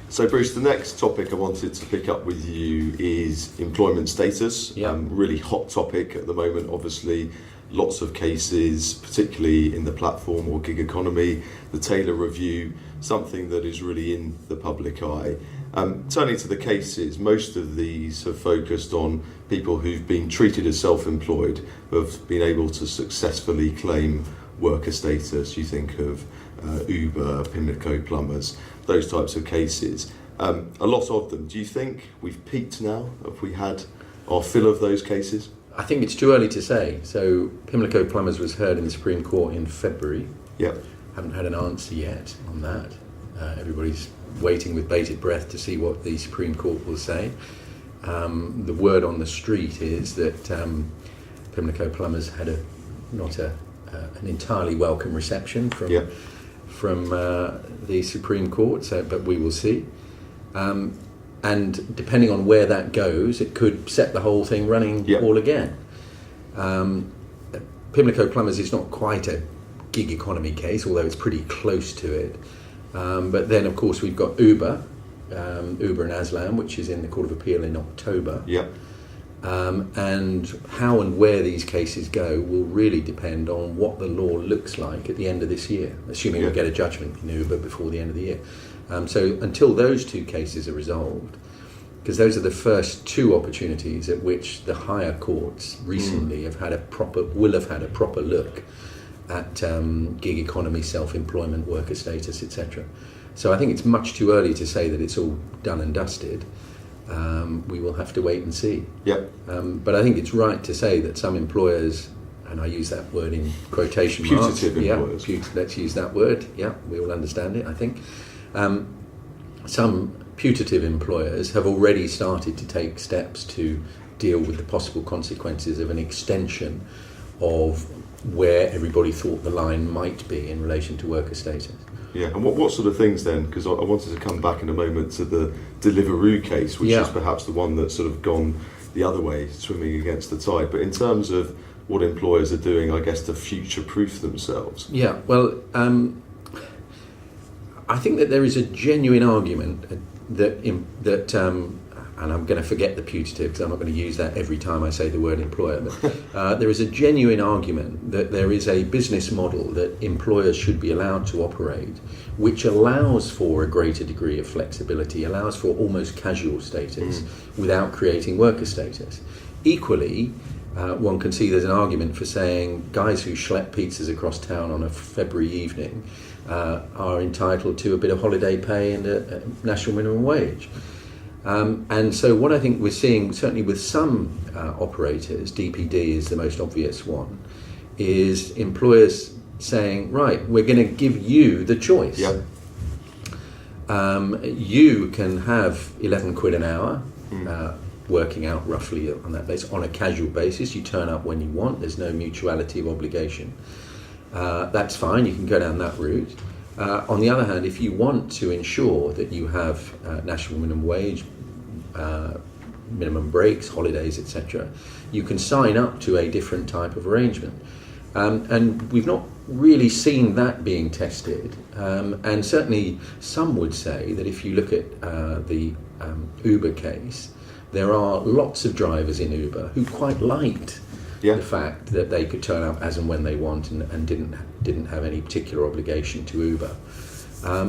So Bruce, the next topic I wanted to pick up with you is employment status. Yeah. Really hot topic at the moment, obviously. Lots of cases, particularly in the platform or gig economy, the Taylor Review, something that is really in the public eye. Turning to the cases, most of these have focused on people who've been treated as self-employed, who have been able to successfully claim worker status. You think of Uber, Pimlico, Plumbers, those types of cases. A lot of them. Do you think we've peaked now? Have we had our fill of those cases? I think it's too early to say. So Pimlico Plumbers was heard in the Supreme Court in February. Yep. Haven't had an answer yet on that. Everybody's waiting with bated breath to see what the Supreme Court will say. The word on the street is that Pimlico Plumbers had an entirely welcome reception from the Supreme Court. But we will see. And depending on where that goes, it could set the whole thing running all again. Pimlico Plumbers is not quite a gig economy case, although it's pretty close to it. But then, of course, we've got Uber and Aslam, which is in the Court of Appeal in October. Yeah. And how and where these cases go will really depend on what the law looks like at the end of this year, assuming we get a judgment in Uber before the end of the year. So until those two cases are resolved, because those are the first two opportunities at which the higher courts recently will have had a proper look at gig economy, self-employment, worker status, etc. So I think it's much too early to say that it's all done and dusted. We will have to wait and see. Yep. But I think it's right to say that some employers, and I use that word in quotation marks. Putative employers. Let's use that word. Yeah, we all understand it, I think. Some putative employers have already started to take steps to deal with the possible consequences of an extension of where everybody thought the line might be in relation to worker status. Yeah, and what sort of things then? Because I wanted to come back in a moment to the Deliveroo case, which is perhaps the one that's sort of gone the other way, swimming against the tide. But in terms of what employers are doing, I guess, to future-proof themselves. Yeah, well, I think that there is a genuine argument that and I'm going to forget the putative because I'm not going to use that every time I say the word employer, but there is a genuine argument that there is a business model that employers should be allowed to operate which allows for a greater degree of flexibility, allows for almost casual status without creating worker status. Equally, one can see there's an argument for saying guys who schlep pizzas across town on a February evening are entitled to a bit of holiday pay and a national minimum wage. And so what I think we're seeing, certainly with some operators, DPD is the most obvious one, is employers saying, right, we're going to give you the choice. Yeah. You can have 11 quid an hour, working out roughly on that basis, on a casual basis. You turn up when you want, there's no mutuality of obligation. That's fine, you can go down that route. On the other hand, if you want to ensure that you have national minimum wage, minimum breaks, holidays, etc., you can sign up to a different type of arrangement. And we've not really seen that being tested. And certainly some would say that if you look at the Uber case, there are lots of drivers in Uber who quite liked the fact that they could turn up as and when they want and didn't have any particular obligation to Uber.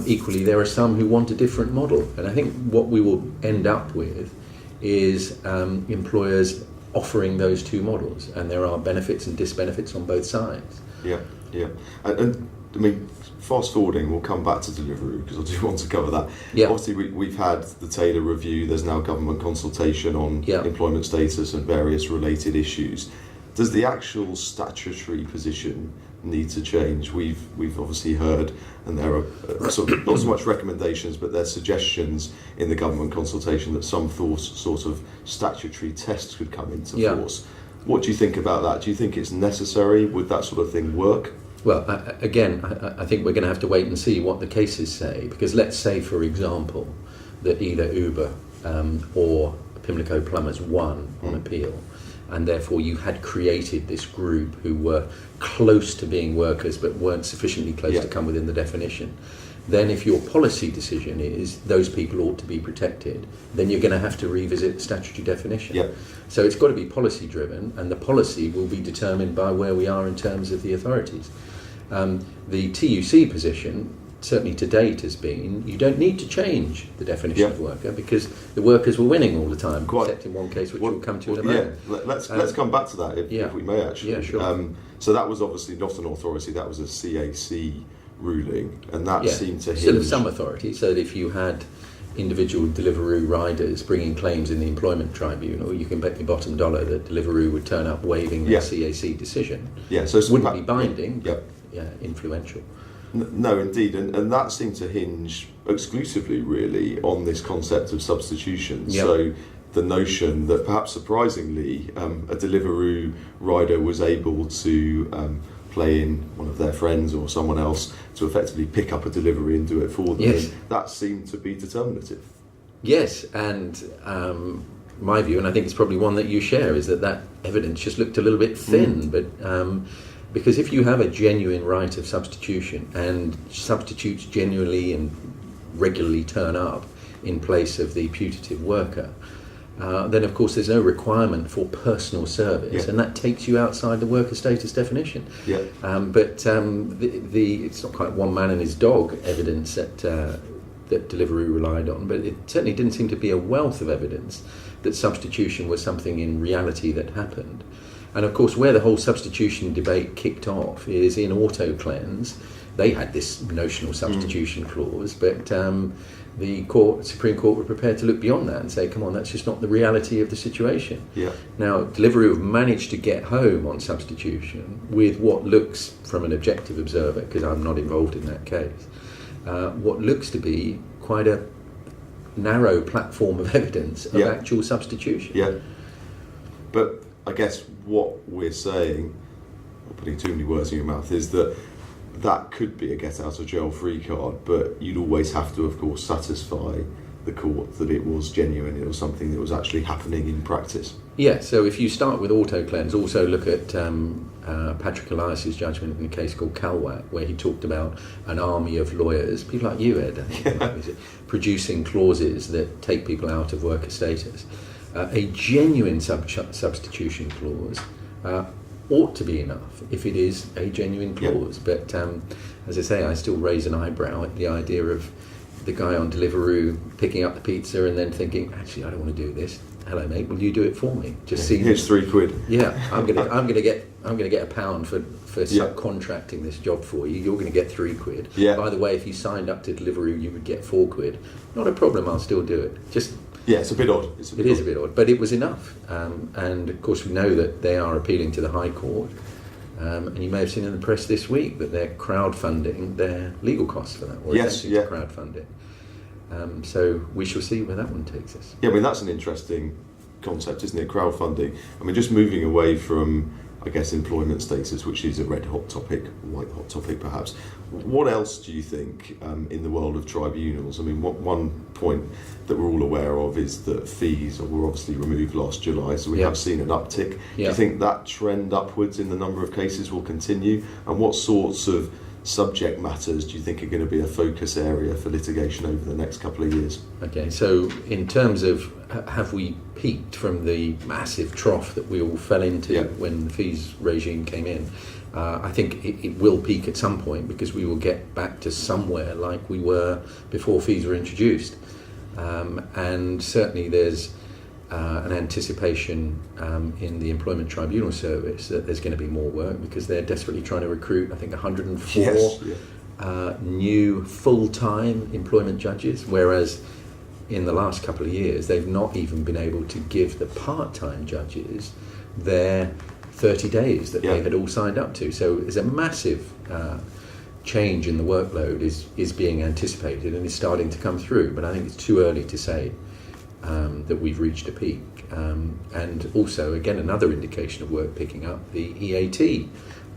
Equally, there are some who want a different model, and I think what we will end up with is employers offering those two models, and there are benefits and disbenefits on both sides. Yeah. And I mean, fast forwarding, we'll come back to Deliveroo because I do want to cover that. Yeah. Obviously, we've had the Taylor Review. There's now government consultation on employment status and various related issues. Does the actual statutory position need to change? We've obviously heard, and there are sort of not so much recommendations, but there's suggestions in the government consultation that some sort of statutory tests could come into force. What do you think about that? Do you think it's necessary? Would that sort of thing work? Well, again, I think we're going to have to wait and see what the cases say, because let's say, for example, that either Uber or Pimlico Plumbers won on appeal, and therefore you had created this group who were close to being workers but weren't sufficiently close to come within the definition. then if your policy decision is those people ought to be protected, then you're going to have to revisit the statutory definition. Yeah. So it's got to be policy driven, and the policy will be determined by where we are in terms of the authorities. The TUC position, certainly to date, has been you don't need to change the definition of worker because the workers were winning all the time, except in one case, which we'll come to in a moment. Yeah, let's come back to that if we may, actually. Yeah, sure. So that was obviously not an authority, that was a CAC ruling, and that seemed to hinge... Still of some authority, so that if you had individual Deliveroo riders bringing claims in the employment tribunal, you can bet your bottom dollar that Deliveroo would turn up waiving their CAC decision. Yeah, so wouldn't be binding, but influential. No, indeed, and that seemed to hinge exclusively, really, on this concept of substitution. Yep. So the notion that perhaps surprisingly, a Deliveroo rider was able to play in one of their friends or someone else to effectively pick up a delivery and do it for them. Yes. And that seemed to be determinative. Yes, and my view, and I think it's probably one that you share, is that evidence just looked a little bit thin, but because if you have a genuine right of substitution and substitutes genuinely and regularly turn up in place of the putative worker, then of course there's no requirement for personal service, and that takes you outside the worker status definition. Yeah. But it's not quite one man and his dog evidence that Deliveroo relied on, but it certainly didn't seem to be a wealth of evidence that substitution was something in reality that happened. And of course, where the whole substitution debate kicked off is in auto cleanse. They had this notional substitution clause, but the Supreme Court were prepared to look beyond that and say, come on, that's just not the reality of the situation. Yeah. Now, Deliveroo have managed to get home on substitution with what looks, from an objective observer, because I'm not involved in that case, what looks to be quite a narrow platform of evidence of actual substitution. Yeah. But I guess what we're saying, not putting too many words in your mouth, is that could be a get out of jail free card, but you'd always have to, of course, satisfy the court that it was genuine, it was something that was actually happening in practice. Yeah, so if you start with auto cleanse, also look at Patrick Elias's judgment in a case called Calwack, where he talked about an army of lawyers, people like you, Ed, I think, producing clauses that take people out of worker status. A genuine substitution clause ought to be enough if it is a genuine clause. But as I say, I still raise an eyebrow at the idea of the guy on Deliveroo picking up the pizza and then thinking, actually, I don't want to do this. Hello, mate. Will you do it for me? Here's £3. Yeah, I'm gonna get £1 for subcontracting this job for you. You're going to get £3. Yeah. By the way, if you signed up to Deliveroo, you would get £4. Not a problem. I'll still do it. It's a bit odd. It is a bit odd, but it was enough. And of course, we know that they are appealing to the High Court. And you may have seen in the press this week that they're crowdfunding their legal costs for that, or attempting to crowdfund it. So we shall see where that one takes us. Yeah, I mean, that's an interesting concept, isn't it? Crowdfunding. I mean, just moving away from, I guess, employment status, which is a red-hot topic, white-hot topic perhaps. What else do you think in the world of tribunals? I mean, one point that we're all aware of is that fees were obviously removed last July, so we have seen an uptick. Do you think that trend upwards in the number of cases will continue? And what sorts of subject matters do you think are going to be a focus area for litigation over the next couple of years? Okay, so in terms of have we peaked from the massive trough that we all fell into when the fees regime came in? I think it will peak at some point because we will get back to somewhere like we were before fees were introduced. And certainly there's an anticipation in the Employment Tribunal Service that there's going to be more work because they're desperately trying to recruit, I think, 104 new full-time employment judges, whereas in the last couple of years they've not even been able to give the part-time judges their 30 days that they had all signed up to. So there's a massive change in the workload is being anticipated and is starting to come through, but I think it's too early to say that we've reached a peak. And also, again, another indication of work picking up, the EAT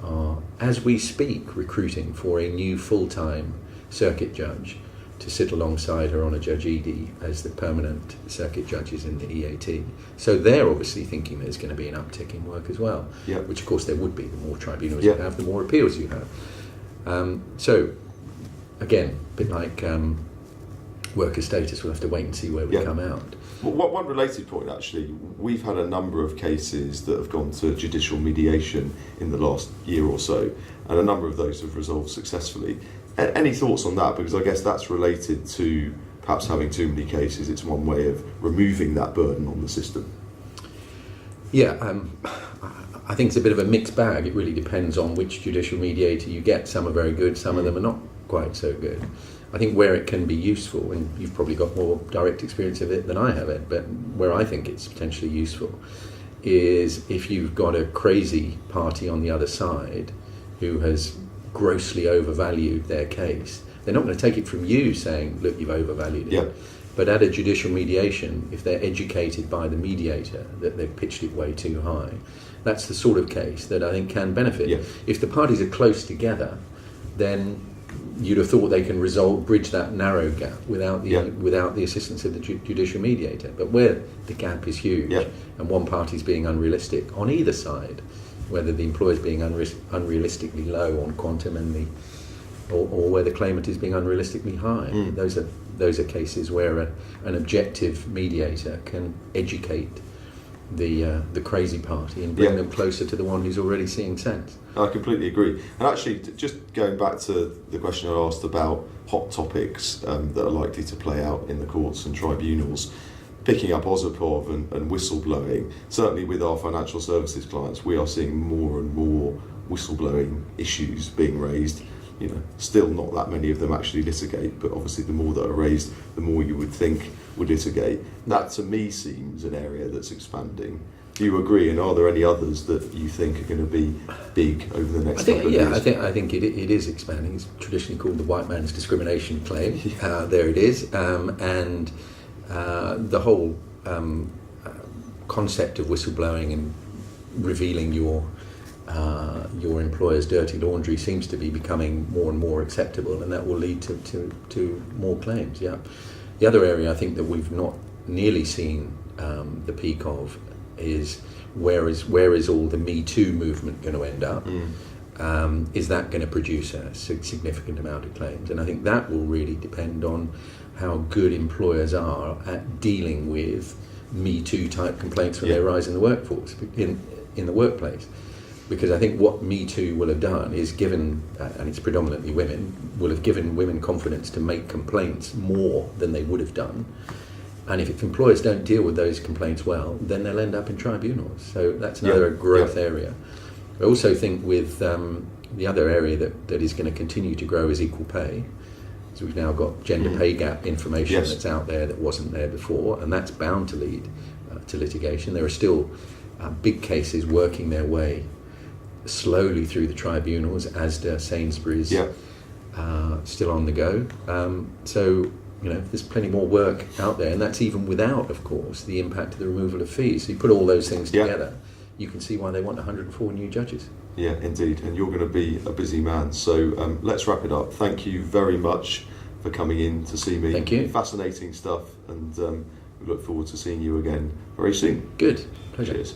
are, as we speak, recruiting for a new full-time circuit judge to sit alongside her Honour Judge Edie as the permanent circuit judges in the EAT. So they're obviously thinking there's going to be an uptick in work as well, which of course there would be. The more tribunals you have, the more appeals you have. So again, a bit like worker status, we'll have to wait and see where we come out. Well, one related point, actually, we've had a number of cases that have gone to judicial mediation in the last year or so, and a number of those have resolved successfully. Any thoughts on that? Because I guess that's related to perhaps having too many cases. It's one way of removing that burden on the system. Yeah, I think it's a bit of a mixed bag. It really depends on which judicial mediator you get. Some are very good, some of them are not quite so good. I think where it can be useful, and you've probably got more direct experience of it than I have, Ed, but where I think it's potentially useful is if you've got a crazy party on the other side who has grossly overvalued their case. They're not going to take it from you saying, look, you've overvalued it. Yeah. But at a judicial mediation, if they're educated by the mediator that they've pitched it way too high, that's the sort of case that I think can benefit. Yeah. If the parties are close together, then you'd have thought they can bridge that narrow gap without the assistance of the judicial mediator. But where the gap is huge and one party's being unrealistic on either side, whether the employer's being unrealistically low on quantum and or where the claimant is being unrealistically high, those are cases where an objective mediator can educate the crazy party and bring them closer to the one who's already seeing sense. I completely agree. And actually, just going back to the question I asked about hot topics that are likely to play out in the courts and tribunals, picking up Ozapov and whistleblowing, certainly with our financial services clients, we are seeing more and more whistleblowing issues being raised. Still not that many of them actually litigate, but obviously the more that are raised, the more you would think would litigate. That to me seems an area that's expanding. Do you agree? And are there any others that you think are going to be big over the next couple of years? I think it is expanding. It's traditionally called the white man's discrimination claim. There it is. And the whole concept of whistleblowing and revealing your employer's dirty laundry seems to be becoming more and more acceptable, and that will lead to more claims. Yeah. The other area I think that we've not nearly seen the peak of is where is all the Me Too movement going to end up? Is that going to produce a significant amount of claims? And I think that will really depend on how good employers are at dealing with Me Too type complaints when they arise in the workforce, in the workplace. Because I think what Me Too will have done is given, and it's predominantly women, will have given women confidence to make complaints more than they would have done. And if employers don't deal with those complaints well, then they'll end up in tribunals. So that's another growth area. I also think with the other area that is going to continue to grow is equal pay. So we've now got gender pay gap information that's out there that wasn't there before, and that's bound to lead to litigation. There are still big cases working their way slowly through the tribunals, Asda, Sainsbury's, still on the go. So there's plenty more work out there, and that's even without, of course, the impact of the removal of fees. So you put all those things together, you can see why they want 104 new judges. Yeah, indeed, and you're going to be a busy man. So let's wrap it up. Thank you very much for coming in to see me. Thank you. Fascinating stuff, and we look forward to seeing you again very soon. Good. Pleasure. Cheers.